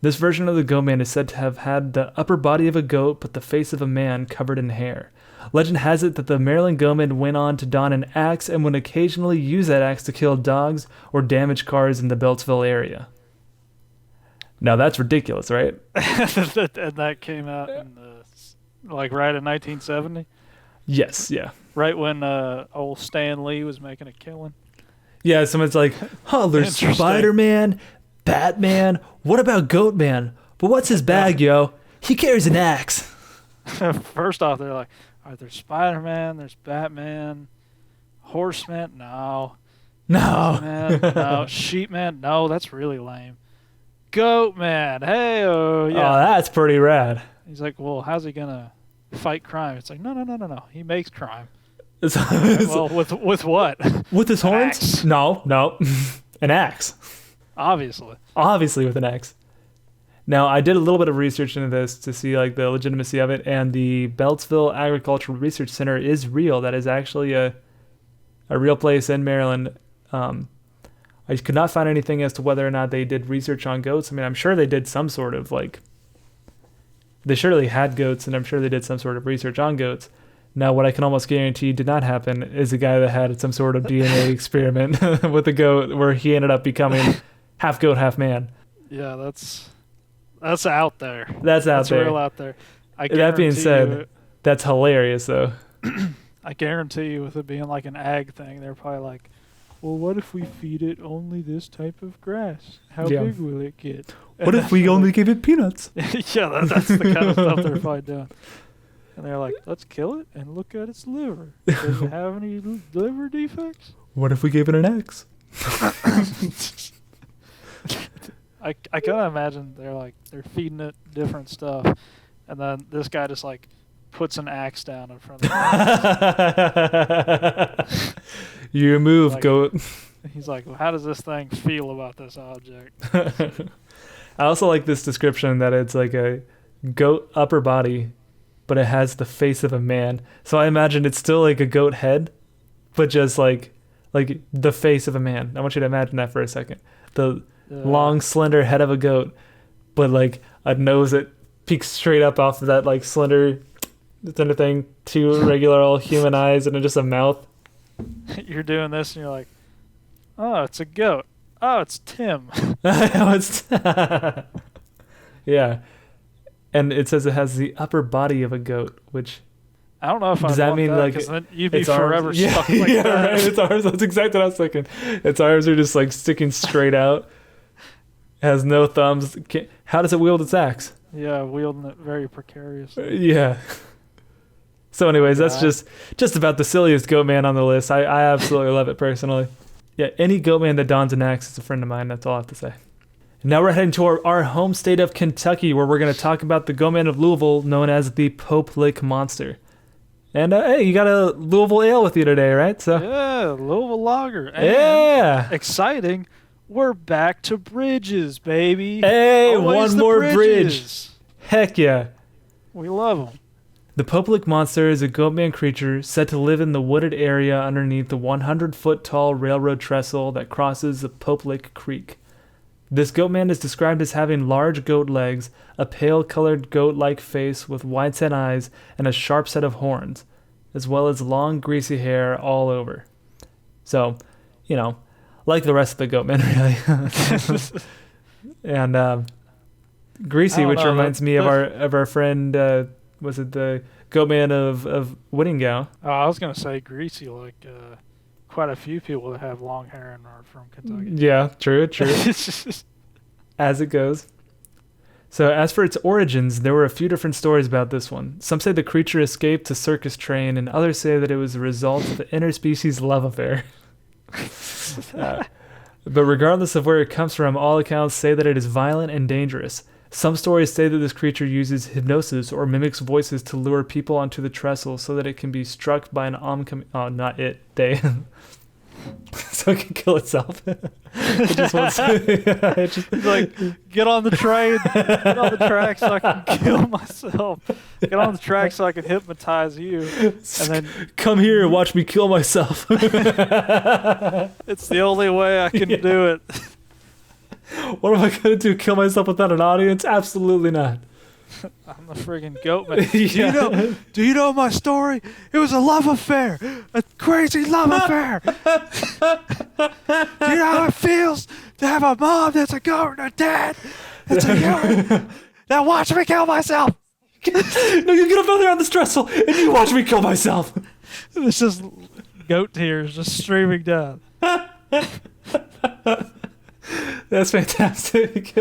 Speaker 1: This version of the Goatman is said to have had the upper body of a goat but the face of a man covered in hair. Legend has it that the Maryland Goatman went on to don an axe and would occasionally use that axe to kill dogs or damage cars in the Beltsville area. Now that's ridiculous, right?
Speaker 2: And that came out in right in 1970?
Speaker 1: Yes, yeah.
Speaker 2: Right when old Stan Lee was making a killing?
Speaker 1: Yeah, someone's like, there's Spider-Man, Batman, what about Goatman? But what's his bag, yo? He carries an axe.
Speaker 2: First off, they're like, all right, there's Spider-Man, there's Batman, Horseman, no.
Speaker 1: No.
Speaker 2: No. Sheepman, no, that's really lame. Goatman, hey, yeah.
Speaker 1: Oh, that's pretty rad.
Speaker 2: He's like, well, how's he going to fight crime? It's like, no. He makes crime. Well, with what?
Speaker 1: With his horns?
Speaker 2: Axe.
Speaker 1: No. An axe. Obviously with an axe. Now, I did a little bit of research into this to see like the legitimacy of it, and the Beltsville Agricultural Research Center is real. That is actually a real place in Maryland. I could not find anything as to whether or not they did research on goats. I mean, I'm sure they did some sort of they surely had goats, and I'm sure they did some sort of research on goats. Now, what I can almost guarantee did not happen is a guy that had some sort of DNA experiment with a goat where he ended up becoming half goat, half man.
Speaker 2: Yeah, that's out there.
Speaker 1: That's out there.
Speaker 2: Real out there.
Speaker 1: That being said, that's hilarious, though.
Speaker 2: I guarantee you, with it being like an ag thing, they're probably like, well, what if we feed it only this type of grass? How big will it get?
Speaker 1: What if we only give it peanuts?
Speaker 2: Yeah, that's the kind of stuff they're probably doing. And they're like, let's kill it and look at its liver. Does it have any liver defects?
Speaker 1: What if we gave it an X?
Speaker 2: I kind of imagine they're feeding it different stuff, and then this guy just like puts an axe down in front of it.
Speaker 1: You move,
Speaker 2: like,
Speaker 1: goat.
Speaker 2: He's like, well, how does this thing feel about this object?
Speaker 1: I also like this description that it's like a goat upper body, but it has the face of a man. So I imagine it's still like a goat head, but just like the face of a man. I want you to imagine that for a second. The long, slender head of a goat, but like a nose that peeks straight up off of that like slender thing, two regular old human eyes, and then just a mouth.
Speaker 2: You're doing this, and you're like, oh, it's a goat. Oh, it's Tim.
Speaker 1: Yeah. And it says it has the upper body of a goat, which
Speaker 2: I don't know if
Speaker 1: does that mean
Speaker 2: that,
Speaker 1: like
Speaker 2: then you'd be forever stuck like
Speaker 1: yeah,
Speaker 2: that.
Speaker 1: Right. Its arms. That's exactly what I was thinking. Its arms are just like sticking straight out. It has no thumbs. How does it wield its axe?
Speaker 2: Yeah, wielding it very precariously.
Speaker 1: Yeah. So, anyways, that's just about the silliest Goatman on the list. I absolutely love it personally. Yeah, any Goatman that dons an axe is a friend of mine. That's all I have to say. Now we're heading to our home state of Kentucky, where we're going to talk about the Goatman of Louisville, known as the Pope Lick Monster. And hey, you got a Louisville ale with you today, right? So
Speaker 2: yeah, Louisville lager. And
Speaker 1: yeah,
Speaker 2: exciting. We're back to bridges, baby.
Speaker 1: Hey,
Speaker 2: always
Speaker 1: one more bridge. Heck yeah.
Speaker 2: We love them.
Speaker 1: The Pope Lick Monster is a Goatman creature said to live in the wooded area underneath the 100-foot-tall railroad trestle that crosses the Pope Lick Creek. This Goatman is described as having large goat legs, a pale-colored goat-like face with wide-set eyes, and a sharp set of horns, as well as long, greasy hair all over. So, you know, like the rest of the Goatmen, really. And greasy, which reminds me of our friend. Was it the Goatman of Whittingau?
Speaker 2: Oh, I was gonna say greasy, like quite a few people that have long hair and are from Kentucky.
Speaker 1: Yeah, true. As it goes. So as for its origins, there were a few different stories about this one. Some say the creature escaped a circus train, and others say that it was a result of an interspecies love affair. But regardless of where it comes from, all accounts say that it is violent and dangerous. Some stories say that this creature uses hypnosis or mimics voices to lure people onto the trestle so that it can be struck by an oncoming... Oh, not it. They... so it can kill itself. It just wants to...
Speaker 2: He's like, get on the train. Get on the track so I can kill myself. Get on the track so I can hypnotize you. And then
Speaker 1: come here and watch me kill myself.
Speaker 2: It's the only way I can do it.
Speaker 1: What am I going to do? Kill myself without an audience? Absolutely not.
Speaker 2: I'm a friggin' Goatman. Yeah. Do you know my story? It was a love affair. A crazy love affair. Do you know how it feels to have a mom that's a goat and a dad that's a goat? Now watch me kill myself.
Speaker 1: No, you get up out there on the trestle and you watch me kill myself.
Speaker 2: It's just goat tears just streaming down.
Speaker 1: That's fantastic.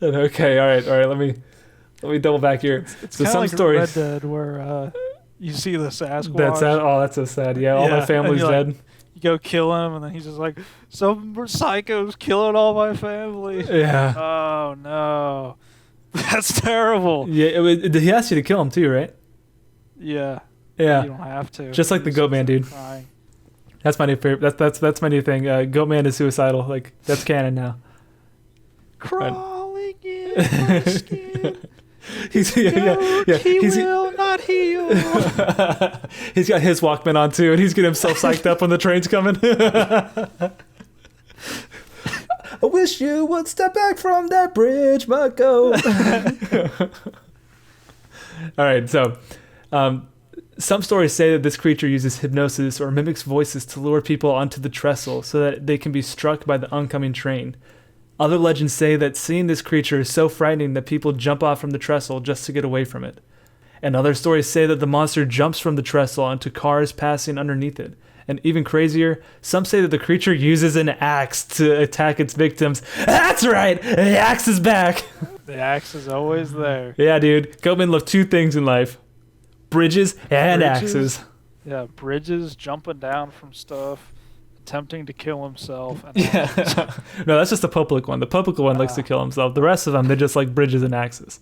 Speaker 1: Okay, all right. Let me double back here.
Speaker 2: It's
Speaker 1: so
Speaker 2: some
Speaker 1: like stories.
Speaker 2: Red Dead, where you see the Sasquatch.
Speaker 1: That's so sad. Yeah, all my family's dead.
Speaker 2: Like, you go kill him, and then he's just like, some psycho's killing all my family.
Speaker 1: Yeah.
Speaker 2: Oh no, that's terrible.
Speaker 1: Yeah, he asked you to kill him too, right?
Speaker 2: Yeah.
Speaker 1: Yeah.
Speaker 2: You don't have to.
Speaker 1: Just like the Goatman dude.
Speaker 2: Crying.
Speaker 1: That's my new favorite. That's my new thing. Goatman is suicidal. Like that's canon now.
Speaker 2: Crawling in my skin.
Speaker 1: He
Speaker 2: will not heal.
Speaker 1: He's got his Walkman on too, and he's getting himself psyched up when the train's coming. I wish you would step back from that bridge, but go. All right, so Some stories say that this creature uses hypnosis or mimics voices to lure people onto the trestle so that they can be struck by the oncoming train. Other legends say that seeing this creature is so frightening that people jump off from the trestle just to get away from it. And other stories say that the monster jumps from the trestle onto cars passing underneath it. And even crazier, some say that the creature uses an axe to attack its victims. That's right! The axe is back!
Speaker 2: The axe is always there.
Speaker 1: Yeah, dude. Goatmen love two things in life. Bridges and
Speaker 2: Bridges.
Speaker 1: axes.
Speaker 2: Yeah, Bridges jumping down from stuff, attempting to kill himself. And
Speaker 1: Yeah. No, that's just the public one. The public one likes to kill himself. The rest of them, they just like bridges and axes.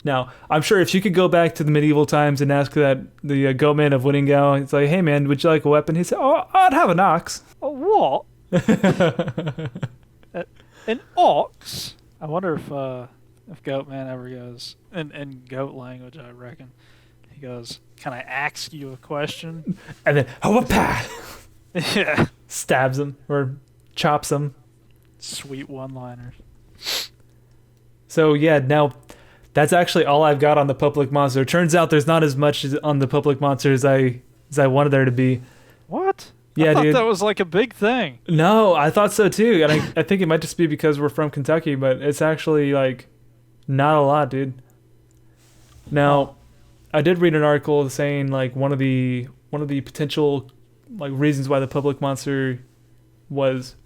Speaker 1: Now, I'm sure if you could go back to the medieval times and ask the Goatman of Winningau, it's like, hey man, would you like a weapon? He'd say, oh, I'd have an ox.
Speaker 2: A what? An ox? I wonder if Goatman ever goes, in goat language, I reckon, he goes, can I ask you a question?
Speaker 1: And then, whoop-ah!
Speaker 2: Yeah.
Speaker 1: Stabs him or chops him.
Speaker 2: Sweet one-liners.
Speaker 1: So yeah, now that's actually all I've got on the public monster. Turns out there's not as much on the public monster as I wanted there to be.
Speaker 2: What?
Speaker 1: Yeah,
Speaker 2: I thought
Speaker 1: dude.
Speaker 2: that was like a big thing.
Speaker 1: No, I thought so too, and I think it might just be because we're from Kentucky, but it's actually like not a lot, dude. Now, I did read an article saying like one of the potential like reasons why the public monster was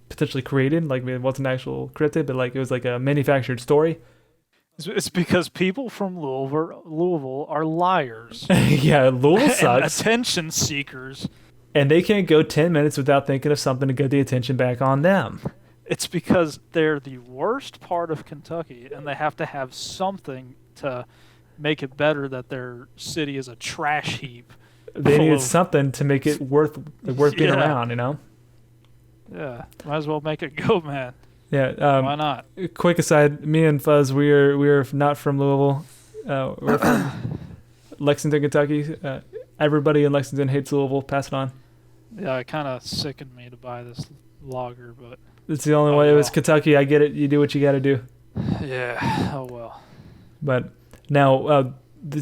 Speaker 1: potentially created, like it wasn't an actual cryptid, but like it was like a manufactured story.
Speaker 2: It's because people from Louisville are liars.
Speaker 1: Yeah, Louisville
Speaker 2: And
Speaker 1: sucks.
Speaker 2: attention seekers.
Speaker 1: And they can't go 10 minutes without thinking of something to get the attention back on them.
Speaker 2: It's because they're the worst part of Kentucky, and they have to have something to make it better that their city is a trash heap.
Speaker 1: They
Speaker 2: full
Speaker 1: needed
Speaker 2: of-
Speaker 1: something to make it worth being
Speaker 2: Yeah.
Speaker 1: around, you know?
Speaker 2: Yeah, might as well make it Goatman.
Speaker 1: Yeah.
Speaker 2: Why not?
Speaker 1: Quick aside, me and Fuzz, we are not from Louisville. We're from Lexington, Kentucky. Everybody in Lexington hates Louisville. Pass it on.
Speaker 2: Yeah, it kind of sickened me to buy this lager, but
Speaker 1: It's the only way. It was Kentucky. I get it. You do what you got to do.
Speaker 2: yeah, oh well.
Speaker 1: But now,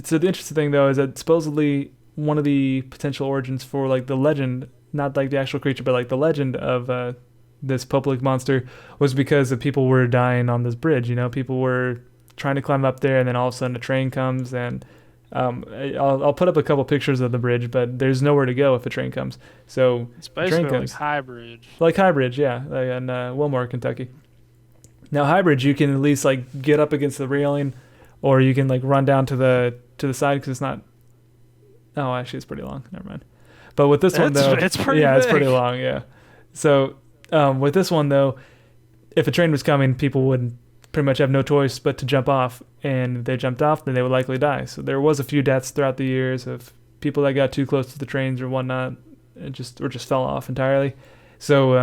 Speaker 1: so the interesting thing though is that supposedly one of the potential origins for like the legend, not like the actual creature, but like the legend of this public monster, was because the people were dying on this bridge. You know, people were trying to climb up there, and then all of a sudden a train comes, and I'll put up a couple pictures of the bridge, but there's nowhere to go if a train comes. So
Speaker 2: It's basically
Speaker 1: train
Speaker 2: like
Speaker 1: comes.
Speaker 2: High Bridge.
Speaker 1: Like High Bridge, yeah, like in Wilmore, Kentucky. Now High Bridge, you can at least like get up against the railing, or you can like run down to the side because it's not. Oh, actually, it's pretty long. Never mind. But with this one though,
Speaker 2: it's pretty
Speaker 1: it's
Speaker 2: big.
Speaker 1: pretty long. Yeah. So with this one though, if a train was coming, people would pretty much have no choice but to jump off, and if they jumped off, then they would likely die. So there was a few deaths throughout the years of people that got too close to the trains or whatnot, and just fell off entirely. So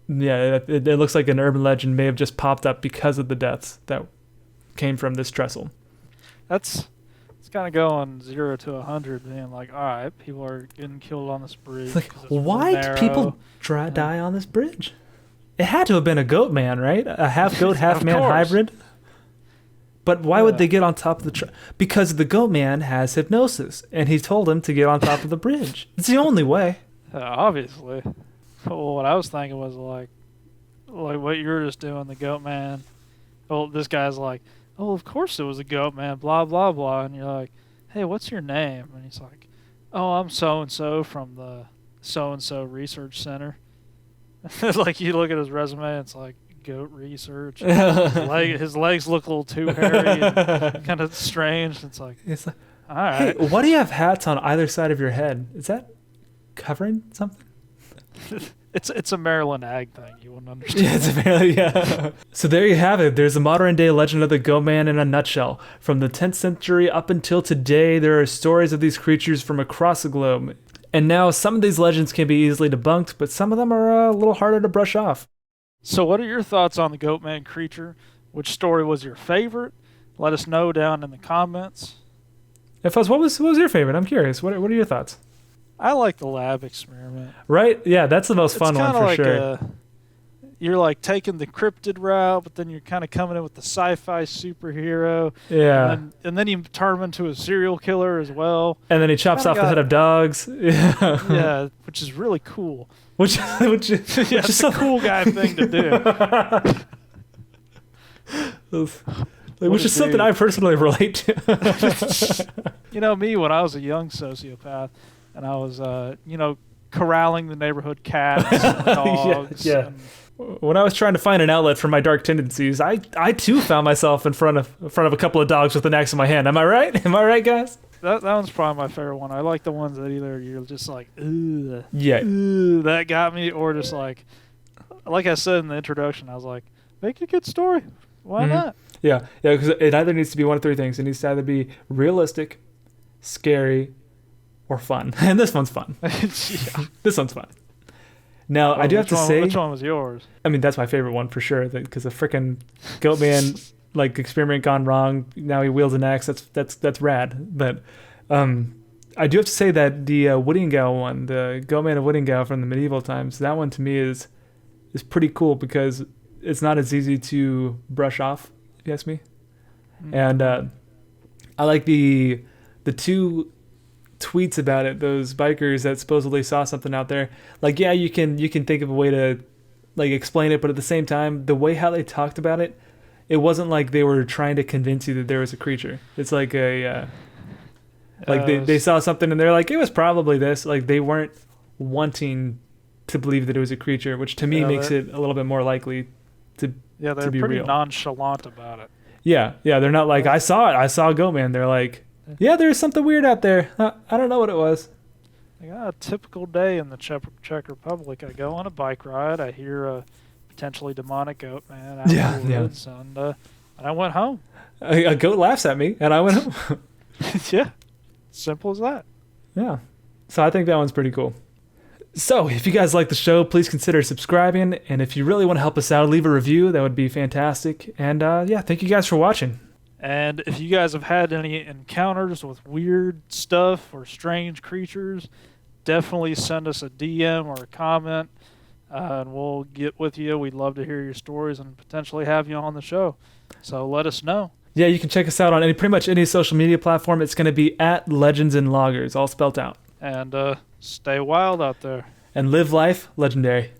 Speaker 1: yeah, it looks like an urban legend may have just popped up because of the deaths that came from this trestle.
Speaker 2: It's kind of going 0 to 100, being like, all right, people are getting killed on this bridge.
Speaker 1: It's like,
Speaker 2: 'cause it's
Speaker 1: why
Speaker 2: narrow.
Speaker 1: do people die on this bridge? It had to have been a goat man, right? A half goat, half
Speaker 2: Of
Speaker 1: man
Speaker 2: course.
Speaker 1: hybrid. But why would
Speaker 2: Yeah.
Speaker 1: they get on top of the because the goat man has hypnosis, and he told him to get on top of the bridge. It's the only way.
Speaker 2: Obviously. Well, what I was thinking was like what you were just doing, the goat man. Well, this guy's like, oh, of course it was a goat man, blah, blah, blah. And you're like, hey, what's your name? And he's like, oh, I'm so-and-so from the so-and-so research center. Like, you look at his resume, it's like, goat research. His legs look a little too hairy and kind of strange. It's like,
Speaker 1: It's like,
Speaker 2: all
Speaker 1: hey,
Speaker 2: right.
Speaker 1: why do you have hats on either side of your head? Is that covering something?
Speaker 2: It's a Maryland ag thing. You wouldn't understand.
Speaker 1: Yeah, it's apparently, yeah. So there you have it. There's a modern day legend of the Goatman in a nutshell. From the 10th century up until today, there are stories of these creatures from across the globe. And now some of these legends can be easily debunked, but some of them are a little harder to brush off.
Speaker 2: So what are your thoughts on the Goatman creature? Which story was your favorite? Let us know down in the comments.
Speaker 1: If what was your favorite? I'm curious. What are your thoughts?
Speaker 2: I like the lab experiment.
Speaker 1: Right? Yeah, that's the most fun
Speaker 2: it's
Speaker 1: one
Speaker 2: kinda
Speaker 1: for
Speaker 2: like
Speaker 1: sure.
Speaker 2: you're like taking the cryptid route, but then you're kind of coming in with the sci-fi superhero.
Speaker 1: Yeah.
Speaker 2: And then you turn him into a serial killer as well.
Speaker 1: And then he chops off the head of dogs. Yeah.
Speaker 2: Yeah, which is really cool.
Speaker 1: Which
Speaker 2: yeah, it's a cool guy thing to
Speaker 1: do. Which is something I personally relate to.
Speaker 2: You know, me when I was a young sociopath, and I was, corralling the neighborhood cats and dogs.
Speaker 1: Yeah. When I was trying to find an outlet for my dark tendencies, I too found myself in front of a couple of dogs with an axe in my hand. Am I right? Am I right, guys?
Speaker 2: That one's probably my favorite one. I like the ones that either you're just like, ugh,
Speaker 1: yeah,
Speaker 2: ugh, that got me, or just like I said in the introduction, I was like, make a good story. Why not?
Speaker 1: Yeah, because it either needs to be one of three things. It needs to either be realistic, scary, or fun. And this one's fun.
Speaker 2: Yeah.
Speaker 1: This one's fun. Now, I do have to say...
Speaker 2: Which one was yours?
Speaker 1: I mean, that's my favorite one for sure, because the frickin' Goatman, experiment gone wrong, now he wields an axe, that's rad. But I do have to say that the Woodingau one, the Goatman of Woodingau from the medieval times, that one to me is pretty cool because it's not as easy to brush off, if you ask me. Mm-hmm. And I like the two tweets about it, those bikers that supposedly saw something out there. You can think of a way to explain it, but at the same time, the way how they talked about it, it wasn't like they were trying to convince you that there was a creature. It's like a they saw something and they're like, it was probably this. They weren't wanting to believe that it was a creature, which to me makes it a little bit more likely to be real.
Speaker 2: They're pretty nonchalant about it.
Speaker 1: Yeah, they're not like, I saw it, I saw a Goatman. They're like, yeah, there's something weird out there. I don't know what it was.
Speaker 2: A typical day in the Czech Republic. I go on a bike ride. I hear a potentially demonic Goatman out in the woods, and I went home.
Speaker 1: A goat laughs at me, and I went home.
Speaker 2: Yeah, simple as that.
Speaker 1: Yeah, so I think that one's pretty cool. So if you guys like the show, please consider subscribing, and if you really want to help us out, leave a review. That would be fantastic. And thank you guys for watching.
Speaker 2: And if you guys have had any encounters with weird stuff or strange creatures, definitely send us a DM or a comment, and we'll get with you. We'd love to hear your stories and potentially have you on the show. So let us know. Yeah, you can check us out on pretty much any social media platform. It's going to be at Legends and Loggers, all spelled out. And stay wild out there. And live life legendary.